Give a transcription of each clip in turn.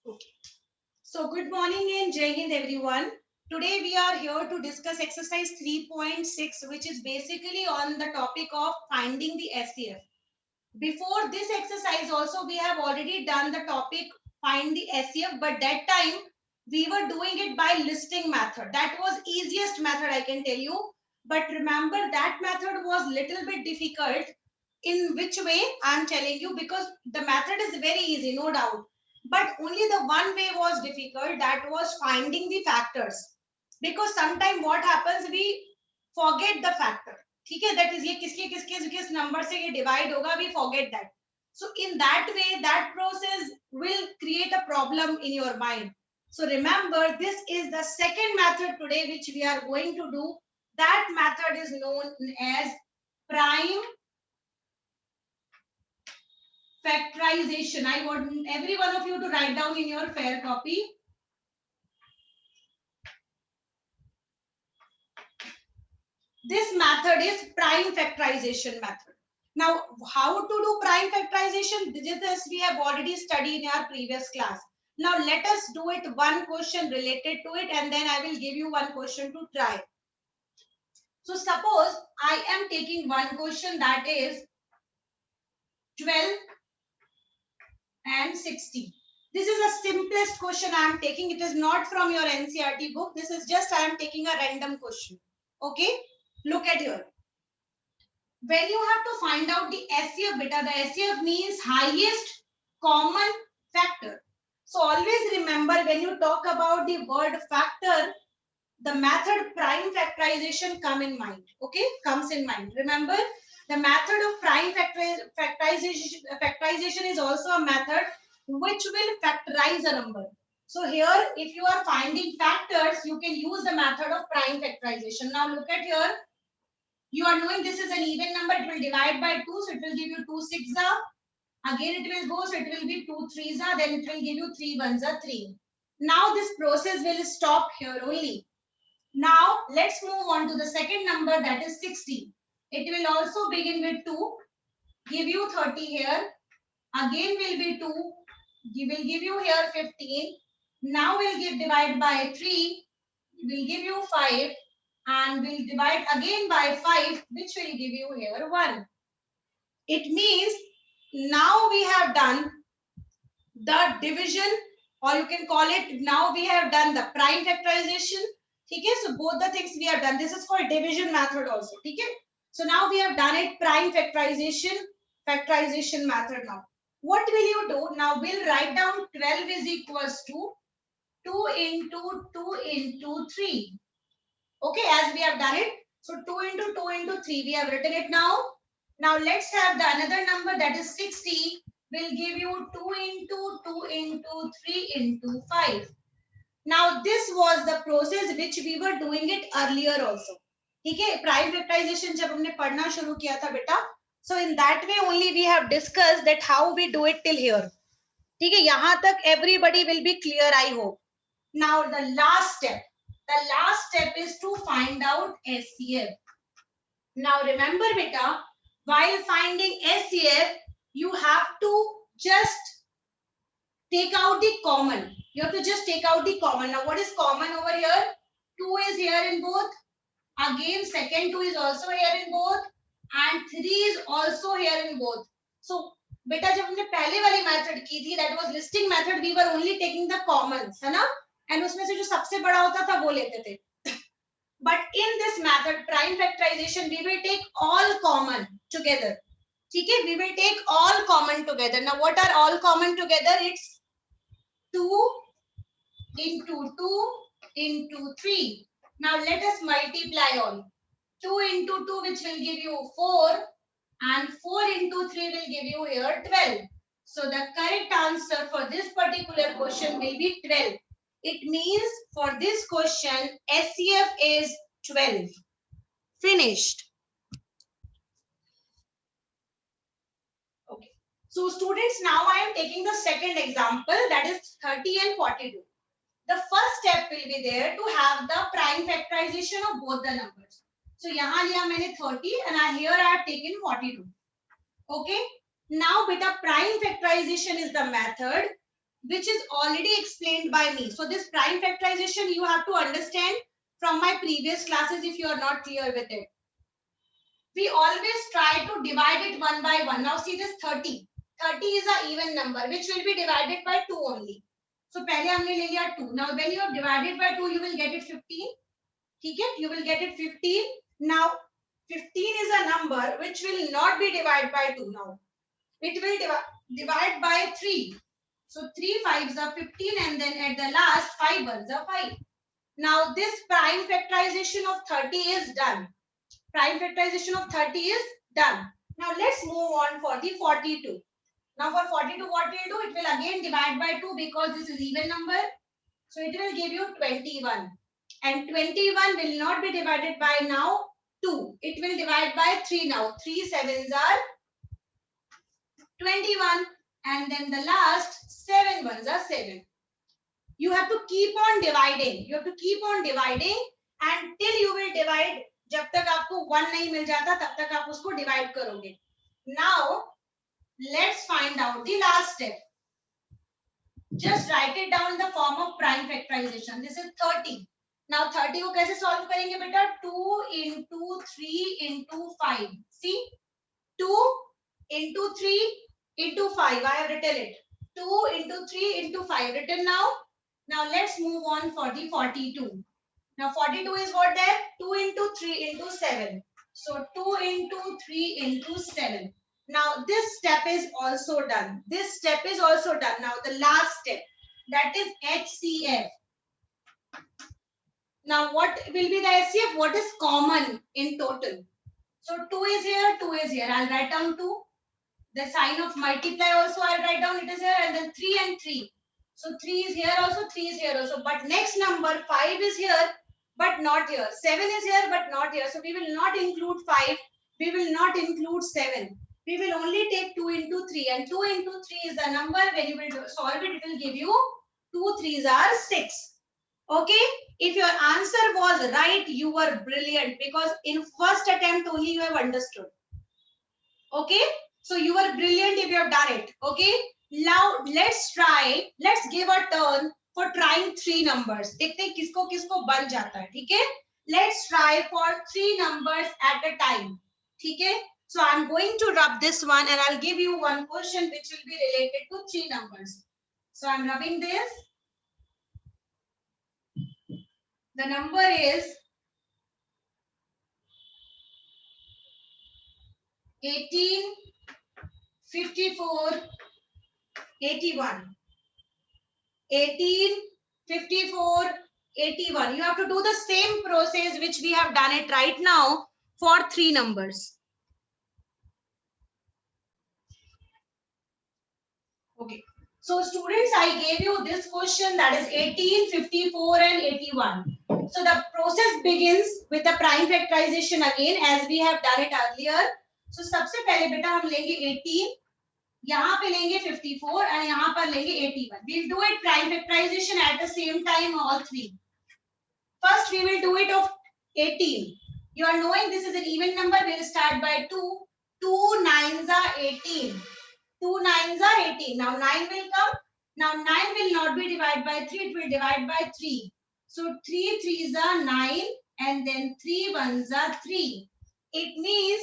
Okay. So good morning and Jai Hind everyone. Today we are here to discuss exercise 3.6, which is basically on the topic of finding the SCF. Before this exercise also we have already done the topic find the SCF, but that time we were doing it by listing method. That was easiest method, I can tell you. But remember that method was little bit difficult. In which way I am telling you, because the method is very easy, no doubt, but only the one way was difficult, that was finding the factors. Because sometimes what happens, we forget the factor. ठीक है, that is ये किसके किसके किस number से ये divide होगा, we forget that. So in that way that process will create a problem in your mind. So remember, this is the second method today which we are going to do. That method is known as prime factorization. I want every one of you to write down in your fair copy. This method is prime factorization method. Now, how to do prime factorization? This we have already studied in our previous class. Now, let us do it one question related to it, and then I will give you one question to try. So, suppose I am taking one question, that is 12 and 60. This is the simplest question I am taking. It is not from your NCERT book. This is just I am taking a random question. Okay, look at here. When you have to find out the SCF beta, the SCF means highest common factor. So always remember, when you talk about the word factor, the method prime factorization comes in mind. Remember, the method of prime factorization is also a method which will factorize a number. So here, if you are finding factors, you can use the method of prime factorization. Now look at here. You are knowing this is an even number. It will divide by 2, so it will give you 2 6s. Again it will go, so it will be 2 3s. Then it will give you 3 1s 3. Now this process will stop here only. Now let's move on to the second number, that is 60. It will also begin with 2, give you 30 here. Again will be 2, will give you here 15. Now we'll give divide by 3, will give you 5, and we'll divide again by 5, which will give you here 1. It means now we have done the division, or you can call it, now we have done the prime factorization. Okay, so both the things we have done. This is for division method also. Okay, so now we have done it prime factorization method. Now what will you do? Now we'll write down 12 is equals to 2 into 2 into 3. Okay, as we have done it. So 2 into 2 into 3, we have written it now. Now let's have the another number, that is 60, will give you 2 into 2 into 3 into 5. Now this was the process which we were doing it earlier also. ठीक है, prime factorisation जब हमने पढ़ना शुरू किया था बेटा, so in that way only we have discussed that how we do it till here. ठीक है, यहाँ तक everybody will be clear, I hope. Now the last step is to find out SCF. Now remember beta, while finding SCF, you have to just take out the common. You have to just take out the common. Now what is common over here? 2 is here in both. Again second 2 is also here in both. And 3 is also here in both. So बेटा जब हमने पहले वाली method की थी, that was listing method, we were only taking the commons, है ना, and उसमें से जो सबसे बड़ा होता था वो लेते थे. But in this method prime factorization, we will take all common together. ठीक है, we will take all common together. Now what are all common together? It's 2 into 2 into 3. Now let us multiply all. 2 into 2, which will give you 4, and 4 into 3 will give you here 12. So the correct answer for this particular question will be 12. It means for this question, SCF is 12. Finished. Okay. So students, now I am taking the second example, that is 30 and 42. The first step will be there to have the prime factorization of both the numbers. So यहाँ लिया मैंने 30 and here I have taken 42. Okay. Now beta, prime factorization is the method which is already explained by me. So this prime factorization you have to understand from my previous classes if you are not clear with it. We always try to divide it one by one. Now see this 30. 30 is an even number which will be divided by 2 only. So पहले हमने ले लिया 2. Now when you have divided by 2 you will get it 15. ठीक है? You will get it 15. Now 15 is a number which will not be divided by 2 now. It will divide by 3. So 3 5s are 15 and then at the last 5 1s are 5. Now this prime factorization of 30 is done. Prime factorization of 30 is done. Now let's move on for the 42. Now for 42 what will do? It will again divide by 2 because this is even number. So it will give you 21. And 21 will not be divided by now 2. It will divide by 3 now. 3 7s are 21. And then the last 7 ones are 7. You have to keep on dividing. You have to keep on dividing until you will divide. जब तक आपको 1 नहीं मिल जाता तब तक आप उसको divide करोगे. Now let's find out the last step. Just write it down in the form of prime factorization. This is 30. Now 30 को कैसे solve करेंगे बेटा? 2 into 3 into 5. See, 2 into 3 into 5. I have written it. 2 into 3 into 5 written now. Now let's move on for the 42. Now 42 is what there? 2 into 3 into 7. So 2 into 3 into 7. Now this step is also done. This step is also done. Now the last step, that is HCF. Now what will be the HCF? What is common in total? So 2 is here, 2 is here. I'll write down 2. The sign of multiply also I'll write down, it is here, and then 3 and 3. So 3 is here also, 3 is here also. But next number 5 is here, but not here. 7 is here, but not here. So we will not include 5. We will not include 7. We will only take 2 into 3. And 2 into 3 is the number. When you will solve it, it will give you 2 3s are 6. Okay? If your answer was right, you were brilliant because in first attempt only you have understood. Okay? So you were brilliant if you have done it. Okay? Now let's try. Let's give a turn for trying 3 numbers. देखते हैं किसको किसको बन जाता है. ठीक है? Let's try for 3 numbers at a time. ठीक है? So I'm going to rub this one and I'll give you one question which will be related to 3 numbers. So I'm rubbing this. The number is 18, 54, 81. 18, 54, 81. You have to do the same process which we have done it right now for 3 numbers. Okay. So students, I gave you this question, that is 18, 54 and 81. So the process begins with the prime factorization again as we have done it earlier. So सबसे पहले बेटा हम लेंगे 18, यहाँ पे लेंगे 54 और यहाँ पर लेंगे 81. We'll do it prime factorization at the same time all three. First we will do it of 18. You are knowing this is an even number. We will start by 2. 2 9s are 18. 2 9s are 18. Now 9 will come. Now 9 will not be divided by 3. It will divide by 3. So 3 3s are 9 and then 3 1s are 3. It means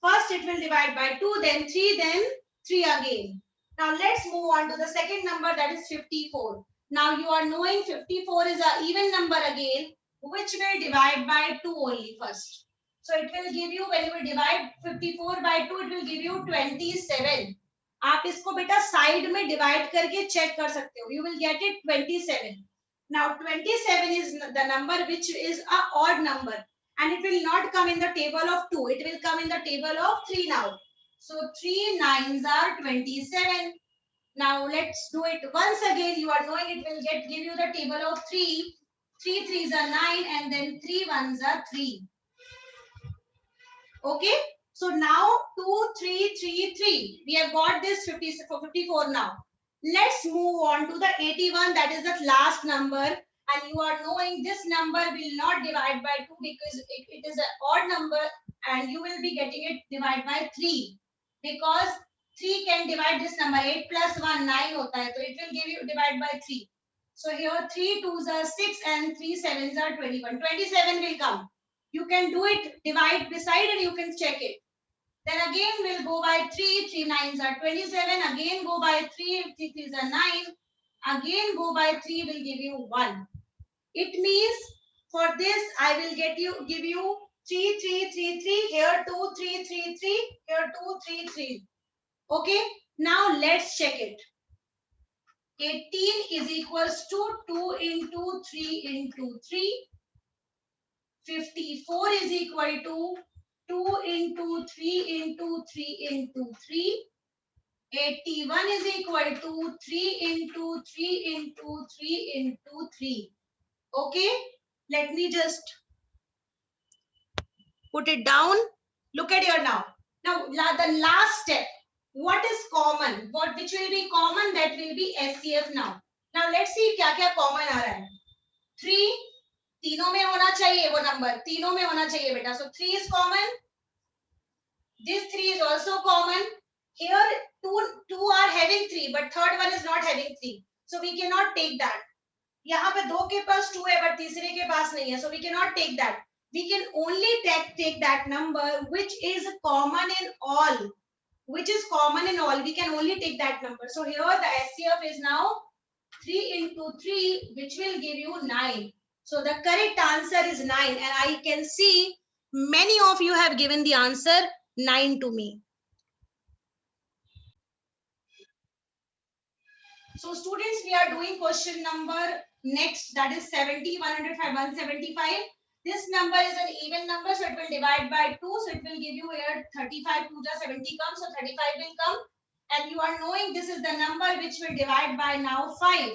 first it will divide by 2, then 3, then 3 again. Now let's move on to the second number, that is 54. Now you are knowing 54 is an even number again, which will divide by 2 only first. So it will give you, when you will divide 54 by 2, it will give you 27. आप इसको बेटा side में divide करके check कर सकते हो. You will get it 27. Now 27 is the number which is a odd number and it will not come in the table of 2. It will come in the table of 3 now. So 3 9s are 27. Now let's do it once again. You are knowing it will give you the table of 3. 3 3s are 9 and then 3 1s are 3. Okay? So now 2 3 3 3. We have got this 54 now. Let's move on to the 81. That is the last number. And you are knowing this number will not divide by 2 because it is an odd number and you will be getting it divided by 3. Because 3 can divide this number. 8 plus 1 9 hota hai, so it will give you divide by 3. So here 3 2s are 6 and 3 7s are 21. 27 will come. You can do it, divide beside and you can check it. Then again we'll go by 3, 3 9s are 27. Again go by 3, 3 3s are 9. Again go by 3 will give you 1. It means for this I will give you 3 3 3 3, here 2 3 3 3, here 2 3 3. Okay, now let's check it. 18 is equals to 2 into 3 into 3. 54 is equal to 2 into 3 into 3 into 3. 81 is equal to 3 into 3 into 3 into 3. Okay, let me just put it down. Look at here now. Now the last step. What is common? Which will be common? That will be SCF now. Now let's see क्या क्या common आ रहा है. 3 तीनों में होना चाहिए वो number, तीनों में होना चाहिए बेटा. So 3 is common. This 3 is also common. Here two are having 3, but third one is not having 3. So we cannot take that. यहाँ पे दो के पास 2 है, but तीसरे के पास नहीं है. So we cannot take that. We can only take that number which is common in all. Which is common in all. We can only take that number. So here the SCF is now 3 into 3, which will give you 9. So the correct answer is 9. And I can see many of you have given the answer 9 to me. So students, we are doing question number next, that is 70, 105, 175. This number is an even number, so it will divide by 2. So it will give you here 35, 2 the 70 comes, so 35 will come. And you are knowing this is the number which will divide by now 5.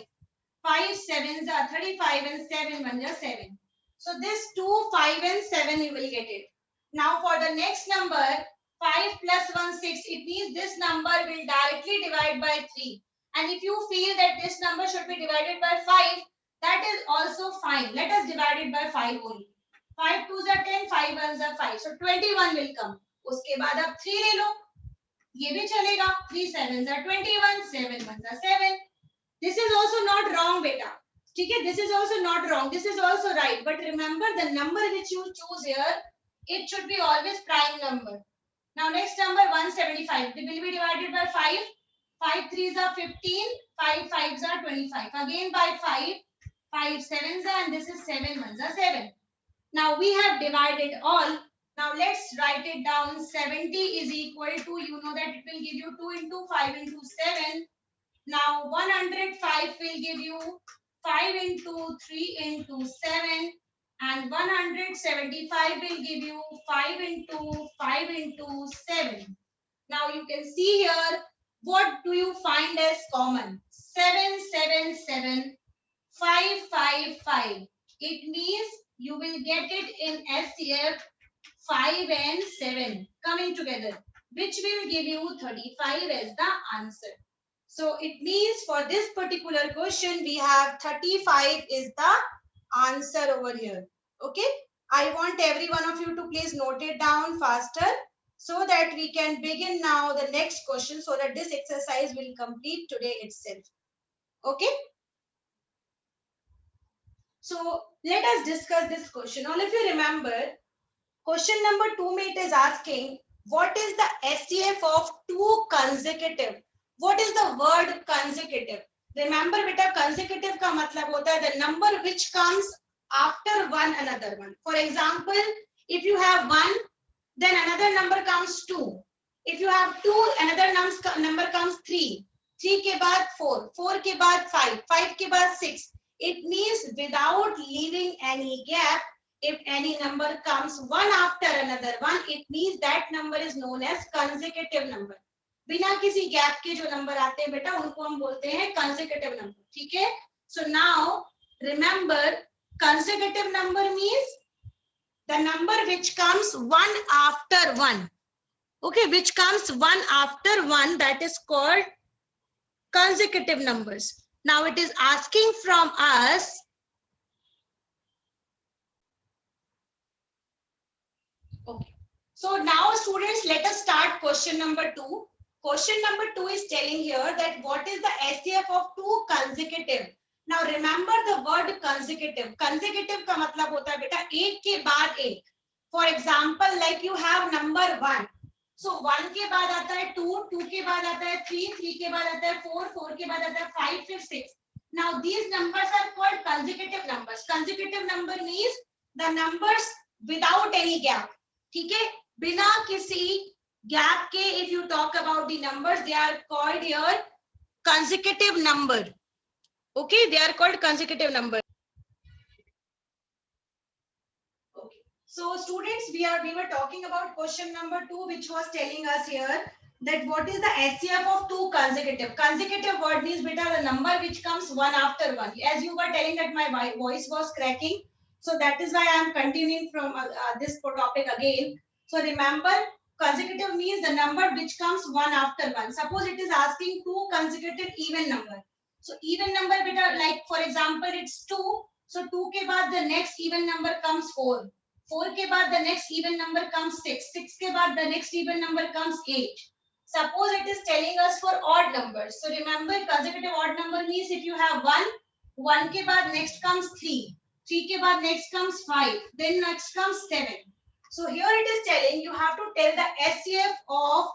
5 sevens are 35 and 7 ones are 7. So this 2, 5 and 7 you will get it. Now for the next number, 5 plus 1, 6. It means this number will directly divide by 3. And if you feel that this number should be divided by 5, that is also fine. Let us divide it by 5 only. 5 2s are 10, 5 1s are 5. So 21 will come. उसके बाद आप 3 ले लो. ये भी चलेगा. 3 7s are 21, 7 1s are 7. This is also not wrong, beta. Okay, this is also not wrong. This is also right. But remember, the number which you choose here, it should be always prime number. Now, next number 175. It will be divided by 5. 5 3s are 15. 5 5s are 25. Again by 5. 5 7s are, and this is 7 1s are 7. Now, we have divided all. Now, let's write it down. 70 is equal to, you know that it will give you 2 into 5 into 7. Now 105 will give you 5 into 3 into 7, and 175 will give you 5 into 5 into 7. Now you can see here, what do you find as common? 7 7 7 5 5 5. It means you will get it in SCF 5 and 7 coming together, which will give you 35 as the answer. So it means for this particular question, we have 35 is the answer over here. Okay. I want every one of you to please note it down faster so that we can begin now the next question, so that this exercise will complete today itself. Okay. So let us discuss this question. All of you remember, question number 2 mate is asking, what is the SCF of two consecutive? What is the word consecutive? Remember beta, consecutive का मतलब होता है the number which comes after one another one. For example, if you have 1, then another number comes 2. If you have 2, another number comes 3. 3 के बाद 4, 4 के बाद 5, 5 के बाद 6. It means without leaving any gap, if any number comes one after another one, it means that number is known as consecutive number. बिना किसी gap के जो नंबर आते हैं बेटा, उनको हम बोलते हैं consecutive number. ठीक है? So now remember, consecutive number means the number which comes one after one. Okay, which comes one after one, that is called consecutive numbers. Now it is asking from us, okay. So now students, let us start question number 2. Question number 2 is telling here that what is the SCF of two consecutive. Now remember the word consecutive. Consecutive का मतलब होता है बेटा एक के बाद एक. For example, like you have number 1. So 1 के बाद आता है 2, 2 के बाद आता है 3, 3 के बाद आता है 4, 4 के बाद आता है 5, फिर 6. Now these numbers are called consecutive numbers. Consecutive number means the numbers without any gap. ठीक है, बिना किसी gap के if you talk about the numbers, they are called here consecutive number. Okay, they are called consecutive number. Okay, so students, we were talking about question number 2, which was telling us here that what is the SCF of two consecutive. Consecutive word means beta the number which comes one after one. As you were telling that my voice was cracking, so that is why I am continuing from this topic again. So remember, consecutive means the number which comes one after one. Suppose it is asking two consecutive even number. So even number beta, like for example it's 2. So 2 के बाद the next even number comes 4. 4 के बाद the next even number comes 6. 6 के बाद the next even number comes 8. Suppose it is telling us for odd numbers. So remember, consecutive odd number means if you have 1, 1 के बाद next comes 3. 3 के बाद next comes 5. Then next comes 7. So here it is telling you have to tell the SCF of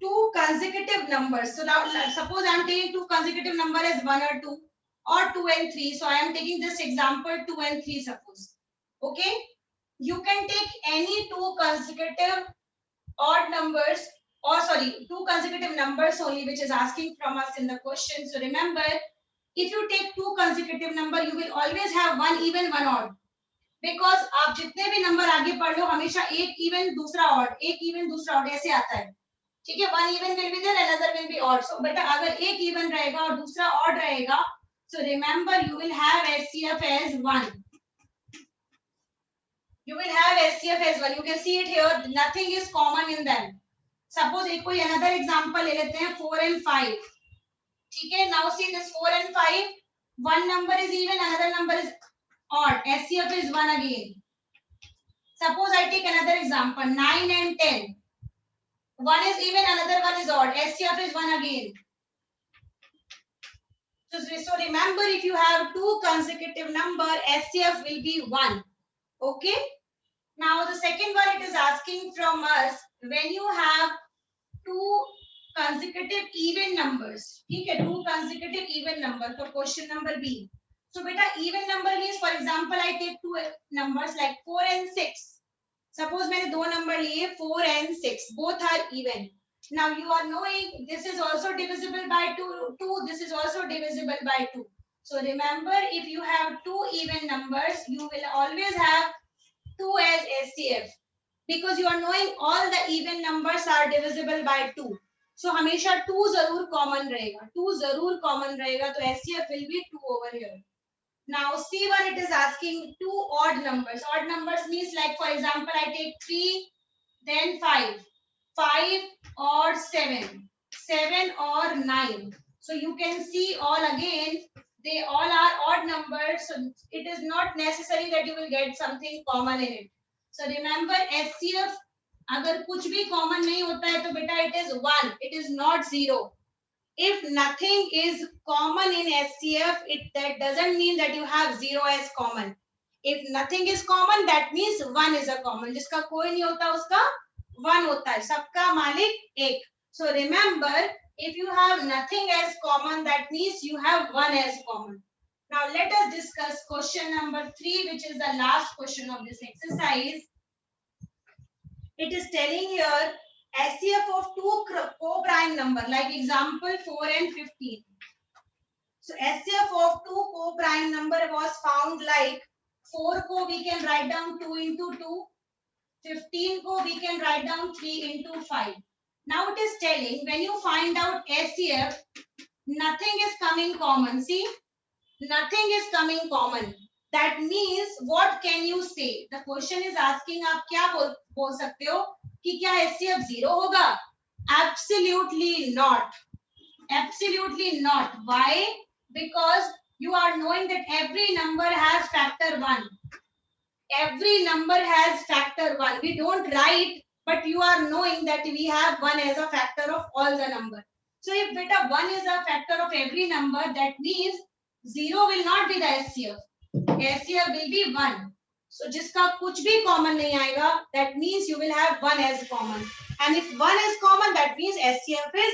two consecutive numbers. So now suppose I am taking two consecutive number as 1 or 2 or 2 and 3. So I am taking this example 2 and 3 suppose. Okay. You can take any two consecutive odd numbers, or sorry, two consecutive numbers only, which is asking from us in the question. So remember, if you take two consecutive number, you will always have one even, one odd. Because आप जितने भी number आगे पढ़ लो हमेशा एक even दूसरा odd, एक even दूसरा ऑड ऐसे आता है. ठीक है, one even will be there, another will be odd. So बेटा अगर एक इवन रहेगा और दूसरा ऑड रहेगा, so remember you will have SCF as 1. You will have SCF as 1. You can see it here, nothing is common in them. Suppose एक कोई another example ले लेते हैं 4 and 5. ठीक है, now see this 4 and 5, one number is even, another number is odd. SCF is 1 again. Suppose I take another example 9 and 10. One is even, another one is odd. SCF is 1 again. So remember, if you have two consecutive number, SCF will be 1. Okay. Now the second one, it is asking from us when you have two consecutive even numbers. Okay, two consecutive even number for question number B. So beta even number means, for example, I take two numbers like 4 and 6. Suppose मैंने दो number लिए 4 and 6. Both are even. Now you are knowing this is also divisible by 2. This is also divisible by 2. So remember, if you have two even numbers, you will always have 2 as SCF. Because you are knowing all the even numbers are divisible by 2. So हमेशा 2 जरूर common रहेगा. 2 जरूर common रहेगा. तो SCF will be 2 over here. Now C1 it is asking two odd numbers. Odd numbers means like for example I take 3, then 5. 5 or 7. 7 or 9. So you can see all again, they all are odd numbers. So it is not necessary that you will get something common in it. So remember SCF अगर कुछ भी common नहीं होता है तो बेटा it is 1. It is not 0. If nothing is common in SCF, that doesn't mean that you have 0 as common. If nothing is common, that means 1 is a common. जिसका कोई नहीं होता उसका 1 होता है. सबका मालिक एक. So remember, if you have nothing as common, that means you have 1 as common. Now let us discuss question number 3, which is the last question of this exercise. It is telling here SCF of two co-prime number, like example 4 and 15. So SCF of two co-prime number was found like 4 को we can write down 2 into 2, 15 को we can write down 3 into 5. Now it is telling when you find out SCF, nothing is coming common. See, nothing is coming common. That means what can you say? The question is asking आप क्या बोल सकते हो कि क्या SCF 0 होगा? Absolutely not. Absolutely not. Why? Because you are knowing that every number has factor 1. Every number has factor 1. We don't write but you are knowing that we have 1 as a factor of all the number. So if beta 1 is a factor of every number, that means 0 will not be the SCF. SCF will be 1. So जिसका कुछ भी common नहीं आएगा, that means you will have 1 as common. And if 1 is common, that means SCF is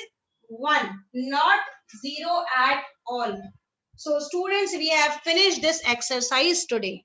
1, not 0 at all. So students, we have finished this exercise today.